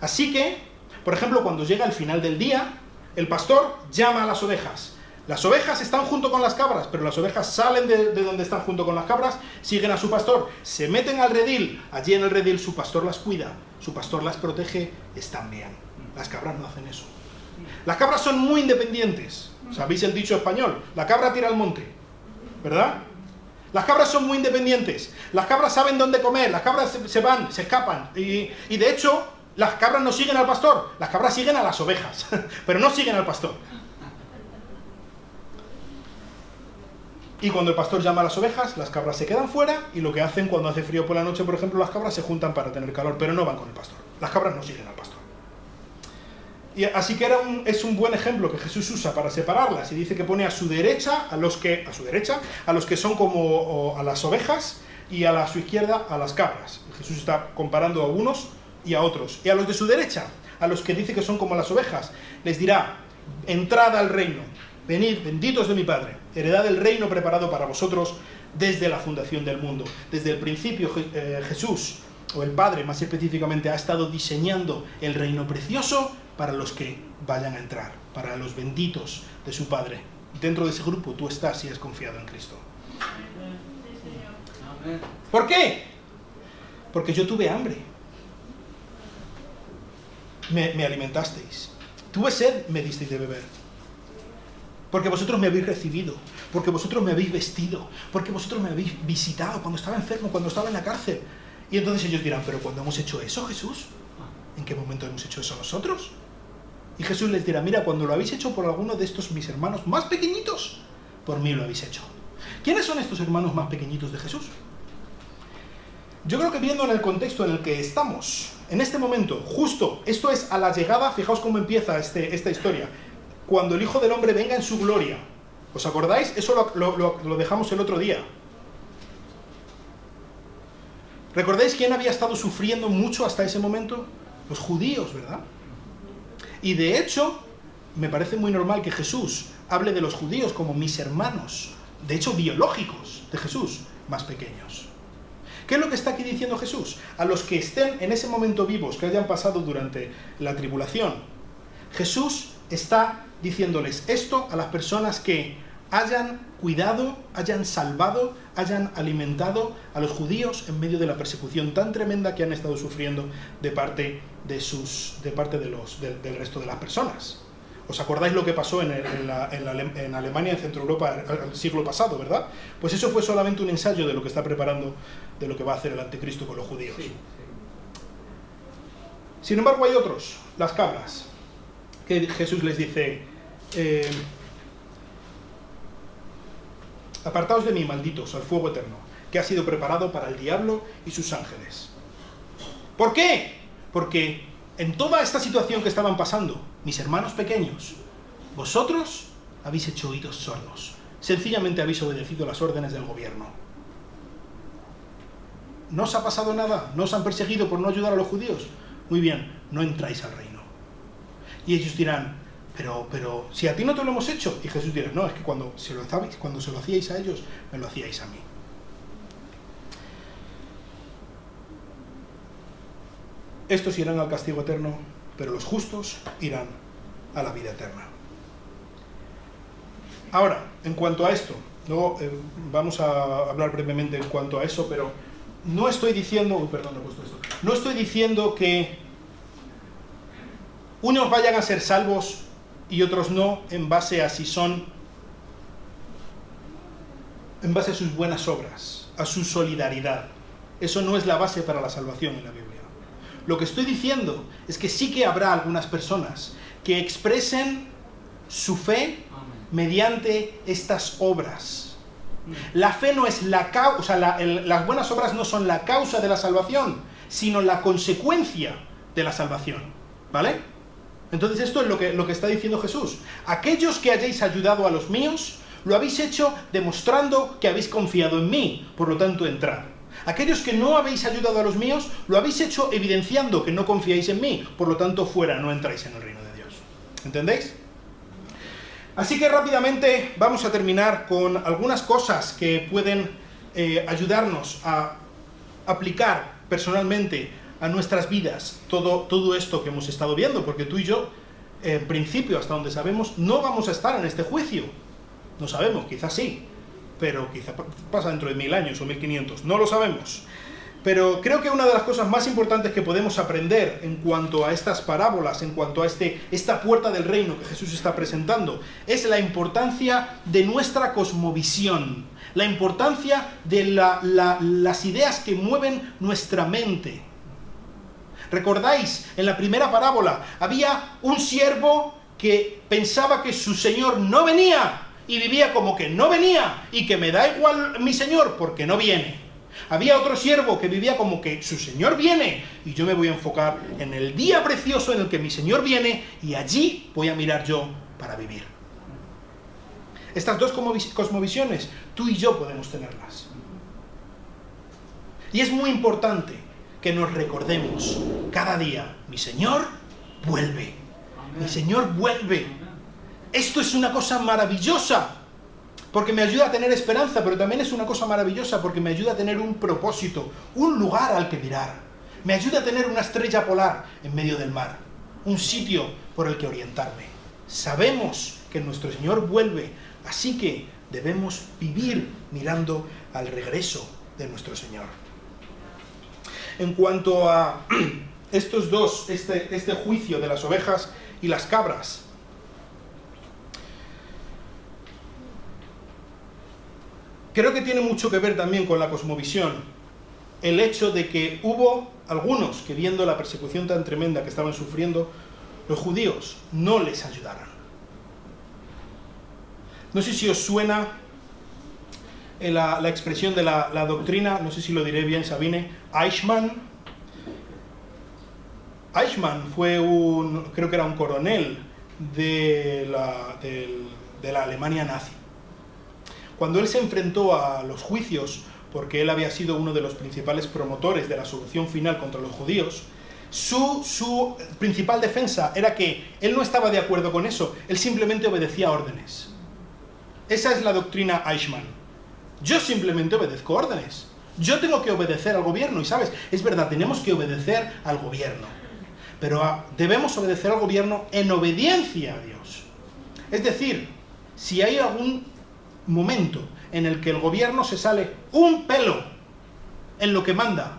Así que, por ejemplo, cuando llega el final del día, el pastor llama a las ovejas. Las ovejas están junto con las cabras, pero las ovejas salen de donde están junto con las cabras, siguen a su pastor, se meten al redil. Allí en el redil su pastor las cuida, su pastor las protege, están bien. Las cabras no hacen eso. Las cabras son muy independientes. ¿Sabéis el dicho español? La cabra tira al monte, ¿verdad? Las cabras son muy independientes. Las cabras saben dónde comer, las cabras se van, se escapan. Y de hecho, las cabras no siguen al pastor, las cabras siguen a las ovejas, pero no siguen al pastor. Y cuando el pastor llama a las ovejas, las cabras se quedan fuera, y lo que hacen cuando hace frío por la noche, por ejemplo, las cabras se juntan para tener calor, pero no van con el pastor. Las cabras no siguen al pastor. Y así que es un buen ejemplo que Jesús usa para separarlas, y dice que pone a su derecha a los que son como a las ovejas, y a su izquierda a las cabras. Jesús está comparando a unos y a otros. Y a los de su derecha, a los que dice que son como las ovejas, les dirá: entrad al reino, venid, benditos de mi Padre, heredad el reino preparado para vosotros desde la fundación del mundo. Desde el principio Jesús, o el Padre más específicamente, ha estado diseñando el reino precioso para los que vayan a entrar, para los benditos de su Padre. Dentro de ese grupo tú estás si has confiado en Cristo. ¿Por qué? Porque yo tuve hambre, me alimentasteis. Tuve sed, me disteis de beber. porque vosotros me habéis recibido, porque vosotros me habéis vestido, porque vosotros me habéis visitado cuando estaba enfermo, cuando estaba en la cárcel. Y entonces ellos dirán, ¿pero cuándo hemos hecho eso, Jesús? ¿En qué momento hemos hecho eso nosotros? Y Jesús les dirá, mira, cuando lo habéis hecho por alguno de estos mis hermanos más pequeñitos, por mí lo habéis hecho. ¿Quiénes son estos hermanos más pequeñitos de Jesús? Yo creo que viendo en el contexto en el que estamos, en este momento, justo, esto es a la llegada, fijaos cómo empieza esta historia, cuando el Hijo del Hombre venga en su gloria. ¿Os acordáis? Eso lo dejamos el otro día. ¿Recordáis quién había estado sufriendo mucho hasta ese momento? Los judíos, ¿verdad? Y de hecho, me parece muy normal que Jesús hable de los judíos como mis hermanos, de hecho biológicos de Jesús, más pequeños. ¿Qué es lo que está aquí diciendo Jesús? A los que estén en ese momento vivos, que hayan pasado durante la tribulación, Jesús está diciéndoles esto a las personas que hayan cuidado, hayan salvado, hayan alimentado a los judíos en medio de la persecución tan tremenda que han estado sufriendo de parte del resto de las personas. ¿Os acordáis lo que pasó en Alemania, en Centro Europa, el siglo pasado, verdad? Pues eso fue solamente un ensayo de lo que está preparando, de lo que va a hacer el anticristo con los judíos. Sí. Sin embargo, hay otros, las cabras, que Jesús les dice, apartaos de mí, malditos, al fuego eterno, que ha sido preparado para el diablo y sus ángeles. ¿Por qué? Porque en toda esta situación que estaban pasando, mis hermanos pequeños, vosotros habéis hecho oídos sordos. Sencillamente habéis obedecido las órdenes del gobierno. ¿No os ha pasado nada? ¿No os han perseguido por no ayudar a los judíos? Muy bien, no entráis al reino. Y ellos dirán, pero si a ti no te lo hemos hecho. Y Jesús dirá, no, es que cuando se lo hacíais a ellos, me lo hacíais a mí. Estos irán al castigo eterno, pero los justos irán a la vida eterna. Ahora, en cuanto a esto, luego vamos a hablar brevemente en cuanto a eso, pero no estoy diciendo, no estoy diciendo que unos vayan a ser salvos y otros no, en base a si son, en base a sus buenas obras, a su solidaridad. Eso no es la base para la salvación en la Biblia. Lo que estoy diciendo es que sí que habrá algunas personas que expresen su fe mediante estas obras. La fe no es la causa, o sea, las buenas obras no son la causa de la salvación, sino la consecuencia de la salvación. ¿Vale? Entonces esto es lo que está diciendo Jesús. Aquellos que hayáis ayudado a los míos, lo habéis hecho demostrando que habéis confiado en mí, por lo tanto entrad. Aquellos que no habéis ayudado a los míos, lo habéis hecho evidenciando que no confiáis en mí, por lo tanto fuera, no entráis en el reino de Dios. ¿Entendéis? Así que rápidamente vamos a terminar con algunas cosas que pueden ayudarnos a aplicar personalmente a nuestras vidas todo esto que hemos estado viendo, porque tú y yo, en principio, hasta donde sabemos, no vamos a estar en este juicio. No sabemos, quizás sí, pero quizás pasa dentro de 1000 años o 1500, no lo sabemos. Pero creo que una de las cosas más importantes que podemos aprender en cuanto a estas parábolas, en cuanto a esta puerta del reino que Jesús está presentando, es la importancia de nuestra cosmovisión, la importancia de las ideas que mueven nuestra mente. ¿Recordáis? En la primera parábola había un siervo que pensaba que su señor no venía y vivía como que no venía y que me da igual mi señor porque no viene. Había otro siervo que vivía como que su señor viene y yo me voy a enfocar en el día precioso en el que mi señor viene y allí voy a mirar yo para vivir. Estas dos cosmovisiones, tú y yo podemos tenerlas. Y es muy importante que nos recordemos cada día, mi Señor vuelve, mi Señor vuelve. Esto es una cosa maravillosa, porque me ayuda a tener esperanza, pero también es una cosa maravillosa porque me ayuda a tener un propósito, un lugar al que mirar. Me ayuda a tener una estrella polar en medio del mar, un sitio por el que orientarme. Sabemos que nuestro Señor vuelve, así que debemos vivir mirando al regreso de nuestro Señor. En cuanto a estos dos, este juicio de las ovejas y las cabras, Creo que tiene mucho que ver también con la cosmovisión el hecho de que hubo algunos que, viendo la persecución tan tremenda que estaban sufriendo los judíos, no les ayudaran. No sé si os suena la expresión de la doctrina, no sé si lo diré bien, Sabine, Eichmann. Eichmann fue creo que era un coronel de la Alemania nazi. Cuando él se enfrentó a los juicios, porque él había sido uno de los principales promotores de la solución final contra los judíos, su principal defensa era que él no estaba de acuerdo con eso, él simplemente obedecía órdenes. Esa es la doctrina Eichmann. Yo simplemente obedezco órdenes. Yo tengo que obedecer al gobierno, y sabes, es verdad, tenemos que obedecer al gobierno, pero debemos obedecer al gobierno en obediencia a Dios. Es decir, si hay algún momento en el que el gobierno se sale un pelo en lo que manda,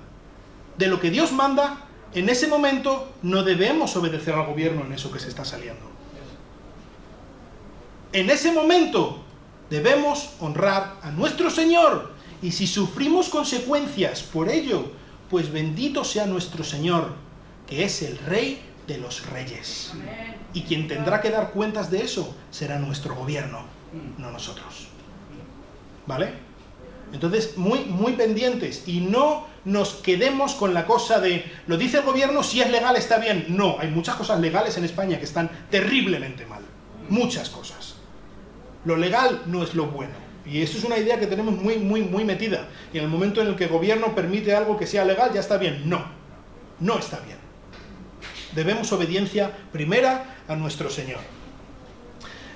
de lo que Dios manda, en ese momento no debemos obedecer al gobierno en eso que se está saliendo. En ese momento debemos honrar a nuestro Señor, y si sufrimos consecuencias por ello, pues bendito sea nuestro Señor, que es el Rey de los Reyes. Amén. Y quien tendrá que dar cuentas de eso será nuestro gobierno, no nosotros. ¿Vale? Entonces, muy pendientes, y no nos quedemos con la cosa de, lo dice el gobierno, si es legal está bien. No, hay muchas cosas legales en España que están terriblemente mal. Muchas cosas. Lo legal no es lo bueno. Y eso es una idea que tenemos muy metida. Y en el momento en el que el gobierno permite algo que sea legal, ya está bien. No, no está bien. Debemos obediencia primera a nuestro Señor.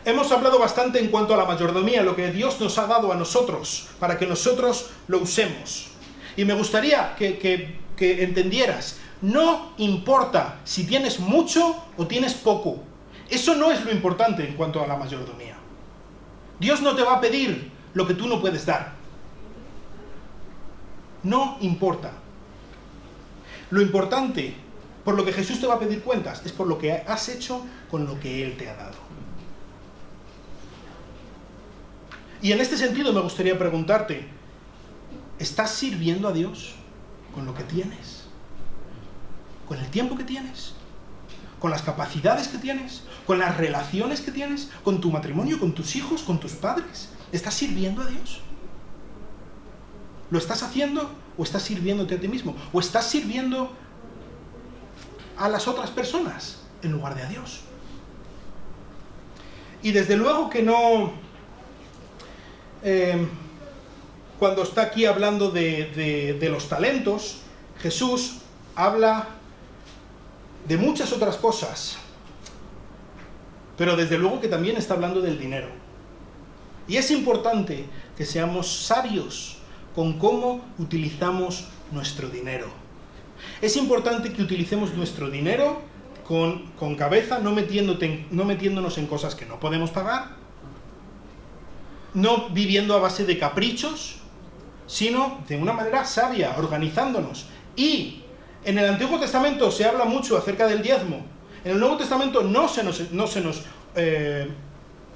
Hemos hablado bastante en cuanto a la mayordomía, lo que Dios nos ha dado a nosotros, para que nosotros lo usemos. Y me gustaría que entendieras, no importa si tienes mucho o tienes poco. Eso no es lo importante en cuanto a la mayordomía. Dios no te va a pedir lo que tú no puedes dar. No importa. Lo importante, por lo que Jesús te va a pedir cuentas, es por lo que has hecho con lo que Él te ha dado. Y en este sentido me gustaría preguntarte, ¿estás sirviendo a Dios con lo que tienes? ¿Con el tiempo que tienes? ¿Con las capacidades que tienes? ¿Con las relaciones que tienes? ¿Con tu matrimonio? ¿Con tus hijos? ¿Con tus padres? ¿Estás sirviendo a Dios? ¿Lo estás haciendo o estás sirviéndote a ti mismo? ¿O estás sirviendo a las otras personas en lugar de a Dios? Y desde luego que no... cuando está aquí hablando de los talentos, Jesús habla de muchas otras cosas, pero desde luego que también está hablando del dinero. Y es importante que seamos sabios con cómo utilizamos nuestro dinero. Es importante que utilicemos nuestro dinero con cabeza, no metiéndonos en cosas que no podemos pagar, no viviendo a base de caprichos, sino de una manera sabia, organizándonos. Y en el Antiguo Testamento se habla mucho acerca del diezmo. En el Nuevo Testamento no se nos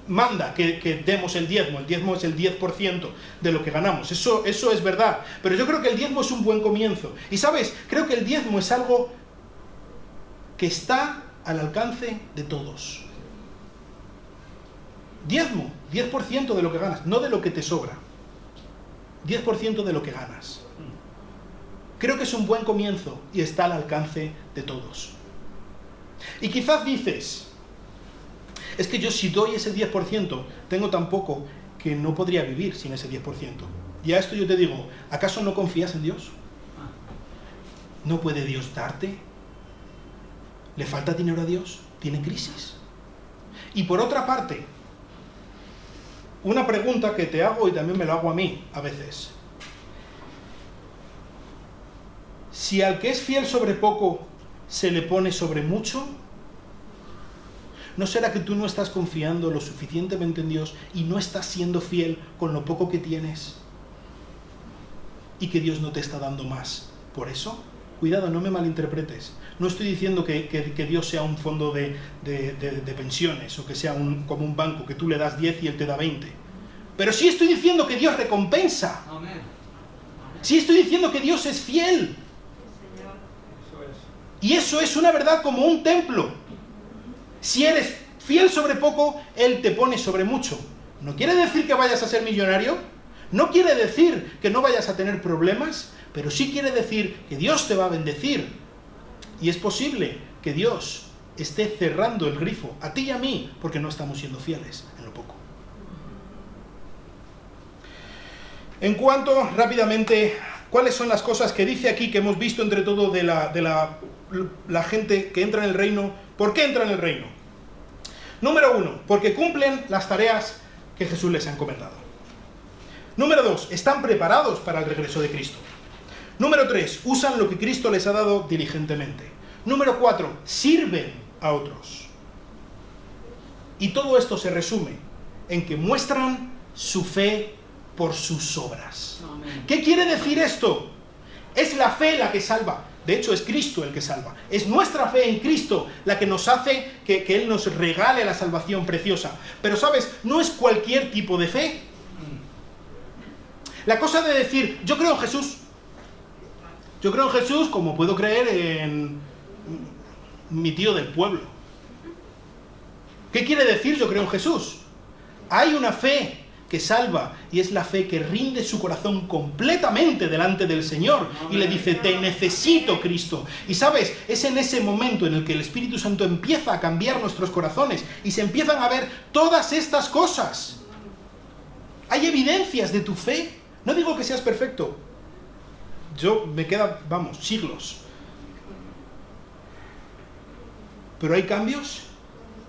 manda que demos el diezmo. El diezmo es el 10% de lo que ganamos. Eso es verdad. Pero yo creo que el diezmo es un buen comienzo. Y ¿sabes? Creo que el diezmo es algo que está al alcance de todos. Diezmo, 10% de lo que ganas, no de lo que te sobra. 10% de lo que ganas. Creo que es un buen comienzo y está al alcance de todos. Y quizás dices, es que yo si doy ese 10%, tengo tan poco que no podría vivir sin ese 10%. Y a esto yo te digo, ¿acaso no confías en Dios? ¿No puede Dios darte? ¿Le falta dinero a Dios? ¿Tiene crisis? Y por otra parte, una pregunta que te hago y también me lo hago a mí a veces. Si al que es fiel sobre poco se le pone sobre mucho, ¿no será que tú no estás confiando lo suficientemente en Dios y no estás siendo fiel con lo poco que tienes? ¿Y que Dios no te está dando más por eso? Cuidado, no me malinterpretes. No estoy diciendo que Dios sea un fondo de pensiones o que sea como un banco, que tú le das 10 y Él te da 20. Pero sí estoy diciendo que Dios recompensa. Sí estoy diciendo que Dios es fiel. Y eso es una verdad como un templo. Si eres fiel sobre poco, Él te pone sobre mucho. No quiere decir que vayas a ser millonario, no quiere decir que no vayas a tener problemas, pero sí quiere decir que Dios te va a bendecir. Y es posible que Dios esté cerrando el grifo a ti y a mí porque no estamos siendo fieles en lo poco. En cuanto, rápidamente, ¿cuáles son las cosas que dice aquí que hemos visto entre todo de la gente que entra en el reino? ¿Por qué entra en el reino? Número 1, porque cumplen las tareas que Jesús les ha encomendado. Número 2, están preparados para el regreso de Cristo. Número 3, usan lo que Cristo les ha dado diligentemente. Número 4, sirven a otros. Y todo esto se resume en que muestran su fe por sus obras. Amén. ¿Qué quiere decir esto? Es la fe la que salva. De hecho, es Cristo el que salva. Es nuestra fe en Cristo la que nos hace que Él nos regale la salvación preciosa. Pero, ¿sabes? No es cualquier tipo de fe. La cosa de decir, yo creo en Jesús. Yo creo en Jesús como puedo creer en mi tío del pueblo. ¿Qué quiere decir yo creo en Jesús? Hay una fe que salva, y es la fe que rinde su corazón completamente delante del Señor y le dice, te necesito, Cristo. Y sabes, es en ese momento en el que el Espíritu Santo empieza a cambiar nuestros corazones y se empiezan a ver todas estas cosas. Hay evidencias de tu fe. No digo que seas perfecto. Me queda, siglos. Pero hay cambios.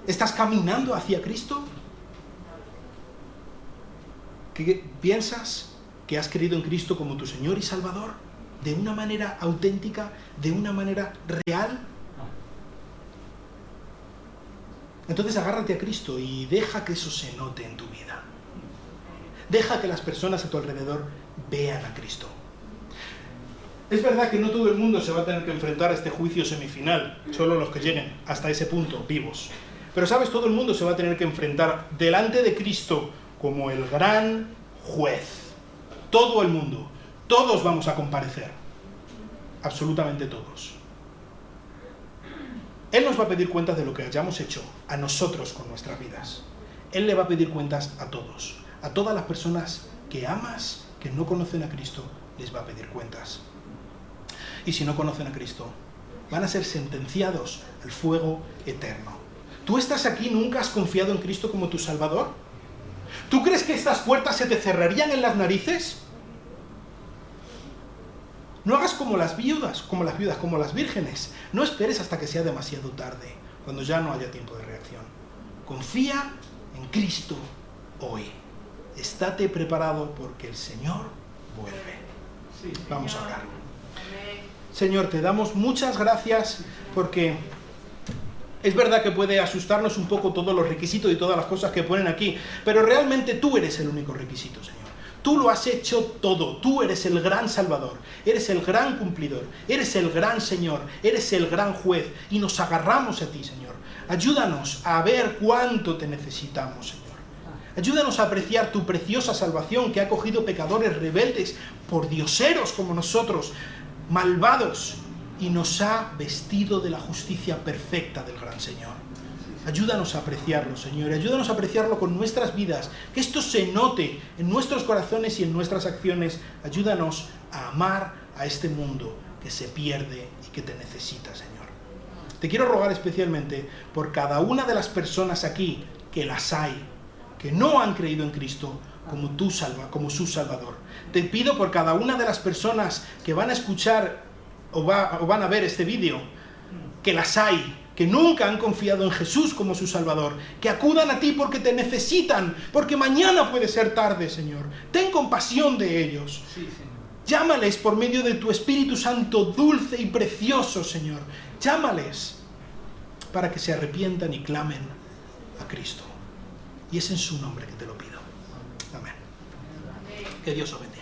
¿Estás caminando hacia Cristo? ¿Qué piensas que has creído en Cristo como tu Señor y Salvador? ¿De una manera auténtica? ¿De una manera real? Entonces agárrate a Cristo y deja que eso se note en tu vida. Deja que las personas a tu alrededor vean a Cristo. Es verdad que no todo el mundo se va a tener que enfrentar a este juicio semifinal, solo los que lleguen hasta ese punto, vivos. Pero sabes, todo el mundo se va a tener que enfrentar delante de Cristo como el gran juez. Todo el mundo. Todos vamos a comparecer. Absolutamente todos. Él nos va a pedir cuentas de lo que hayamos hecho a nosotros con nuestras vidas. Él le va a pedir cuentas a todos. A todas las personas que amas, que no conocen a Cristo, les va a pedir cuentas. Y si no conocen a Cristo, van a ser sentenciados al fuego eterno. ¿Tú estás aquí, nunca has confiado en Cristo como tu Salvador? ¿Tú crees que estas puertas se te cerrarían en las narices? No hagas como las viudas, como las vírgenes. No esperes hasta que sea demasiado tarde, cuando ya no haya tiempo de reacción. Confía en Cristo hoy. Estate preparado porque el Señor vuelve. Vamos a orar. Señor, te damos muchas gracias porque es verdad que puede asustarnos un poco todos los requisitos y todas las cosas que ponen aquí, pero realmente tú eres el único requisito, Señor. Tú lo has hecho todo, tú eres el gran Salvador, eres el gran cumplidor, eres el gran Señor, eres el gran juez y nos agarramos a ti, Señor. Ayúdanos a ver cuánto te necesitamos, Señor. Ayúdanos a apreciar tu preciosa salvación que ha cogido pecadores rebeldes, pordioseros como nosotros, malvados, y nos ha vestido de la justicia perfecta del gran Señor. Ayúdanos a apreciarlo, Señor, y ayúdanos a apreciarlo con nuestras vidas, que esto se note en nuestros corazones y en nuestras acciones. Ayúdanos a amar a este mundo que se pierde y que te necesita, Señor. Te quiero rogar especialmente por cada una de las personas aquí, que las hay, que no han creído en Cristo como su Salvador. Te pido por cada una de las personas que van a escuchar o van a ver este vídeo, que las hay, que nunca han confiado en Jesús como su Salvador, que acudan a ti porque te necesitan, porque mañana puede ser tarde, Señor. Ten compasión de ellos. Sí, Señor. Llámales por medio de tu Espíritu Santo dulce y precioso, Señor. Llámales para que se arrepientan y clamen a Cristo. Y es en su nombre que te lo pido. Amén. Que Dios os bendiga.